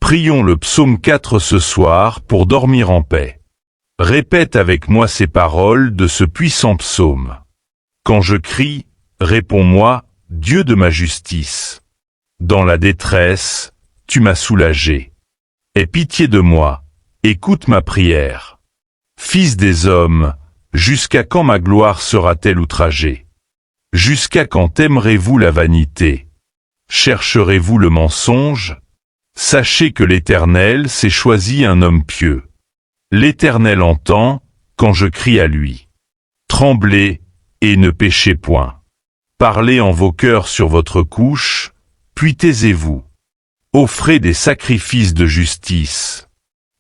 Prions le psaume 4 ce soir pour dormir en paix. Répète avec moi ces paroles de ce puissant psaume. Quand je crie, réponds-moi, Dieu de ma justice. Dans la détresse, tu m'as soulagé. Aie pitié de moi, écoute ma prière. Fils des hommes, jusqu'à quand ma gloire sera-t-elle outragée? Jusqu'à quand aimerez-vous la vanité? Chercherez-vous le mensonge? Sachez que l'Éternel s'est choisi un homme pieux. L'Éternel entend, quand je crie à lui. Tremblez, et ne péchez point. Parlez en vos cœurs sur votre couche, puis taisez-vous. Offrez des sacrifices de justice,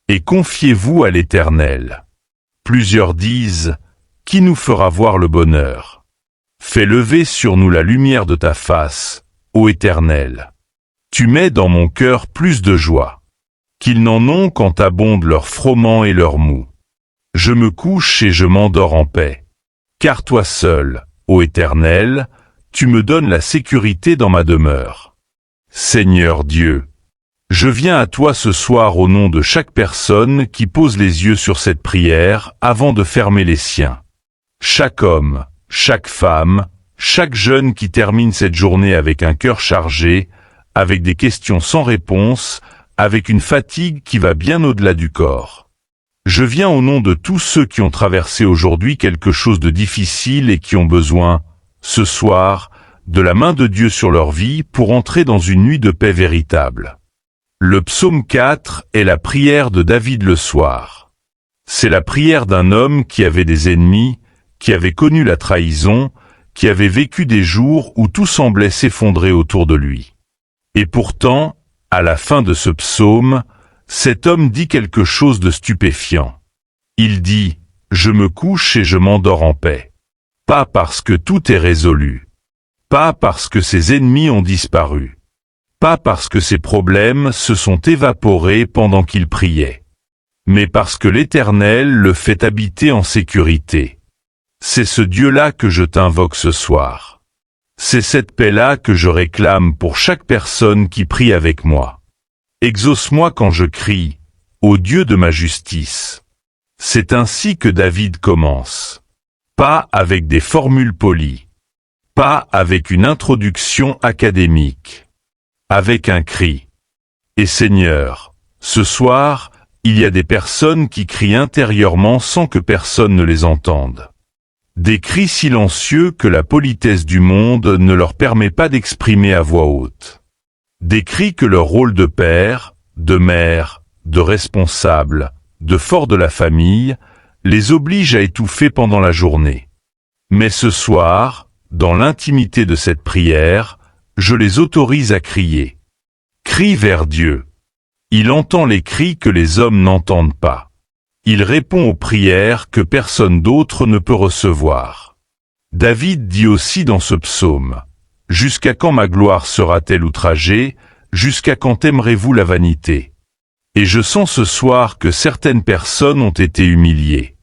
et confiez-vous à l'Éternel. Plusieurs disent, qui nous fera voir le bonheur? Fais lever sur nous la lumière de ta face, ô Éternel. Tu mets dans mon cœur plus de joie, qu'ils n'en ont quand abondent leurs froment et leurs mou. Je me couche et je m'endors en paix. Car toi seul, ô Éternel, tu me donnes la sécurité dans ma demeure. Seigneur Dieu, je viens à toi ce soir au nom de chaque personne qui pose les yeux sur cette prière avant de fermer les siens. Chaque homme, chaque femme, chaque jeune qui termine cette journée avec un cœur chargé, avec des questions sans réponse, avec une fatigue qui va bien au-delà du corps. Je viens au nom de tous ceux qui ont traversé aujourd'hui quelque chose de difficile et qui ont besoin, ce soir, de la main de Dieu sur leur vie pour entrer dans une nuit de paix véritable. Le psaume 4 est la prière de David le soir. C'est la prière d'un homme qui avait des ennemis, qui avait connu la trahison, qui avait vécu des jours où tout semblait s'effondrer autour de lui. Et pourtant, à la fin de ce psaume, cet homme dit quelque chose de stupéfiant. Il dit, « Je me couche et je m'endors en paix. » Pas parce que tout est résolu. Pas parce que ses ennemis ont disparu. Pas parce que ses problèmes se sont évaporés pendant qu'il priait. Mais parce que l'Éternel le fait habiter en sécurité. C'est ce Dieu-là que je t'invoque ce soir. C'est cette paix-là que je réclame pour chaque personne qui prie avec moi. Exauce-moi quand je crie, ô Dieu de ma justice. C'est ainsi que David commence. Pas avec des formules polies. Pas avec une introduction académique. Avec un cri. Et Seigneur, ce soir, il y a des personnes qui crient intérieurement sans que personne ne les entende. Des cris silencieux que la politesse du monde ne leur permet pas d'exprimer à voix haute. Des cris que leur rôle de père, de mère, de responsable, de fort de la famille, les oblige à étouffer pendant la journée. Mais ce soir, dans l'intimité de cette prière, je les autorise à crier. Crie vers Dieu. Il entend les cris que les hommes n'entendent pas. Il répond aux prières que personne d'autre ne peut recevoir. David dit aussi dans ce psaume, « Jusqu'à quand ma gloire sera-t-elle outragée? Jusqu'à quand aimerez-vous la vanité ?» Et je sens ce soir que certaines personnes ont été humiliées.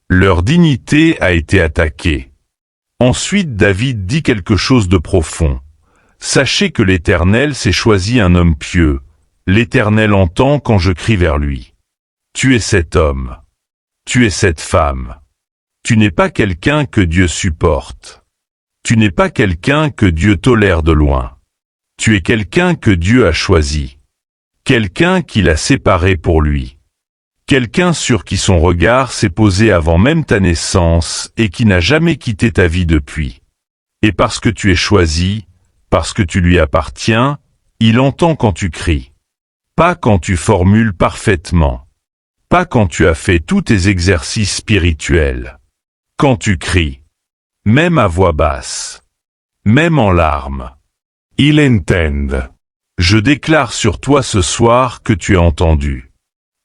Leur dignité a été attaquée. Ensuite David dit quelque chose de profond. « Sachez que l'Éternel s'est choisi un homme pieux. L'Éternel entend quand je crie vers lui. » Tu es cet homme. Tu es cette femme. Tu n'es pas quelqu'un que Dieu supporte. Tu n'es pas quelqu'un que Dieu tolère de loin. Tu es quelqu'un que Dieu a choisi. Quelqu'un qu'il a séparé pour lui. Quelqu'un sur qui son regard s'est posé avant même ta naissance et qui n'a jamais quitté ta vie depuis. Et parce que tu es choisi, parce que tu lui appartiens, il entend quand tu cries. Pas quand tu formules parfaitement. Pas quand tu as fait tous tes exercices spirituels. Quand tu cries. Même à voix basse. Même en larmes. Il entend. Je déclare sur toi ce soir que tu as entendu.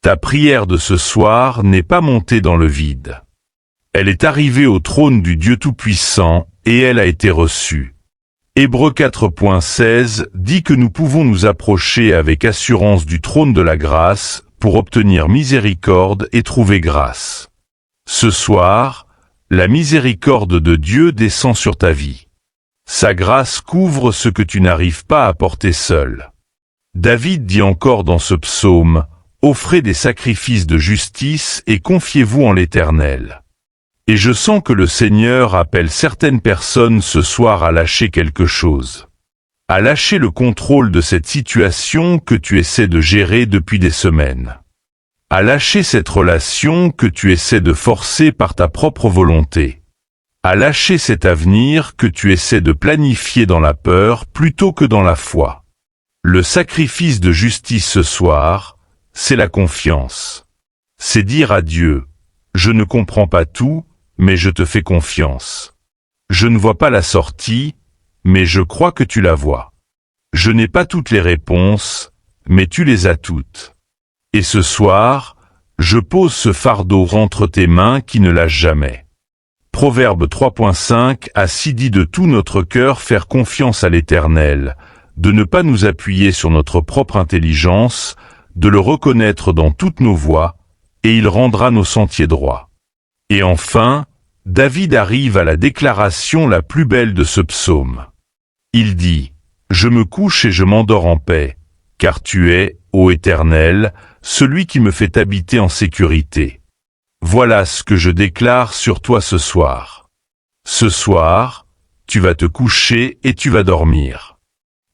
Ta prière de ce soir n'est pas montée dans le vide. Elle est arrivée au trône du Dieu Tout-Puissant et elle a été reçue. Hébreux 4.16 dit que nous pouvons nous approcher avec assurance du trône de la grâce pour obtenir miséricorde et trouver grâce. Ce soir, la miséricorde de Dieu descend sur ta vie. Sa grâce couvre ce que tu n'arrives pas à porter seul. David dit encore dans ce psaume, « Offrez des sacrifices de justice et confiez-vous en l'Éternel. » Et je sens que le Seigneur appelle certaines personnes ce soir à lâcher quelque chose. À lâcher le contrôle de cette situation que tu essaies de gérer depuis des semaines. À lâcher cette relation que tu essaies de forcer par ta propre volonté. À lâcher cet avenir que tu essaies de planifier dans la peur plutôt que dans la foi. Le sacrifice de justice ce soir, c'est la confiance. C'est dire à Dieu, « Je ne comprends pas tout, mais je te fais confiance. Je ne vois pas la sortie, mais je crois que tu la vois. Je n'ai pas toutes les réponses, mais tu les as toutes. Et ce soir, je pose ce fardeau entre tes mains qui ne lâche jamais. » Proverbe 3.5 a si dit de tout notre cœur faire confiance à l'Éternel, de ne pas nous appuyer sur notre propre intelligence, de le reconnaître dans toutes nos voies, et il rendra nos sentiers droits. Et enfin, David arrive à la déclaration la plus belle de ce psaume. Il dit, « Je me couche et je m'endors en paix, car tu es, ô Éternel, celui qui me fait habiter en sécurité. » Voilà ce que je déclare sur toi ce soir. Ce soir, tu vas te coucher et tu vas dormir.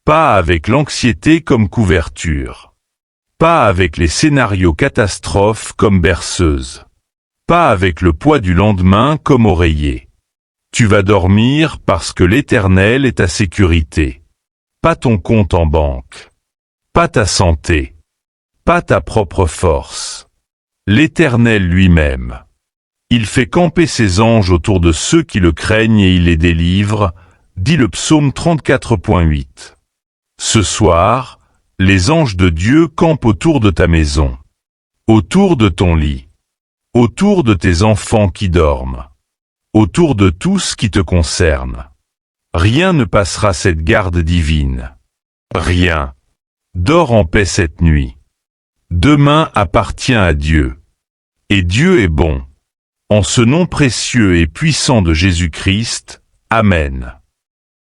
Pas avec l'anxiété comme couverture. Pas avec les scénarios catastrophes comme berceuse. Pas avec le poids du lendemain comme oreiller. Tu vas dormir parce que l'Éternel est ta sécurité. Pas ton compte en banque. Pas ta santé. Pas ta propre force. L'Éternel lui-même. Il fait camper ses anges autour de ceux qui le craignent et il les délivre, dit le psaume 34.8. Ce soir, les anges de Dieu campent autour de ta maison, autour de ton lit, autour de tes enfants qui dorment, autour de tout ce qui te concerne. Rien ne passera cette garde divine. Rien. Dors en paix cette nuit. Demain appartient à Dieu. Et Dieu est bon. En ce nom précieux et puissant de Jésus-Christ, Amen.